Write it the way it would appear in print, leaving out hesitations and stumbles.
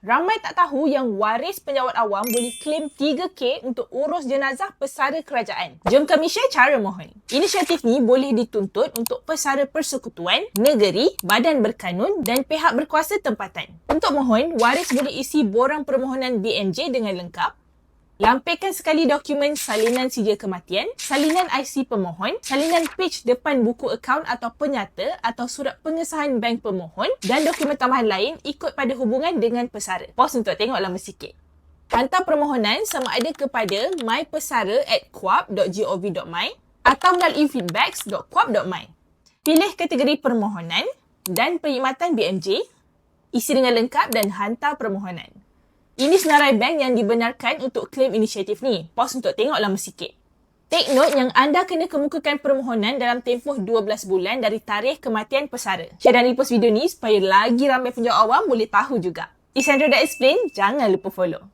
Ramai tak tahu yang waris penjawat awam boleh claim 3K untuk urus jenazah pesara kerajaan. Jom kami share cara mohon. Inisiatif ni boleh dituntut untuk pesara persekutuan, negeri, badan berkanun dan pihak berkuasa tempatan. Untuk mohon, waris boleh isi borang permohonan BNJ dengan lengkap, lampirkan sekali dokumen salinan sijil kematian, salinan IC pemohon, salinan pej depan buku akaun atau penyata atau surat pengesahan bank pemohon dan dokumen tambahan lain ikut pada hubungan dengan pesara. Pause untuk tengok lama sikit. Hantar permohonan sama ada kepada mypesara@kuap.gov.my atau melalui feedbacks.kuap.my. Pilih kategori permohonan dan perkhidmatan BNJ, isi dengan lengkap dan hantar permohonan. Ini senarai bank yang dibenarkan untuk claim inisiatif ni. Pause untuk tengok lama sikit. Take note yang anda kena kemukakan permohonan dalam tempoh 12 bulan dari tarikh kematian pesara. Share dan repost video ni supaya lagi ramai penjawat awam boleh tahu juga. Isandra dah explain, jangan lupa follow.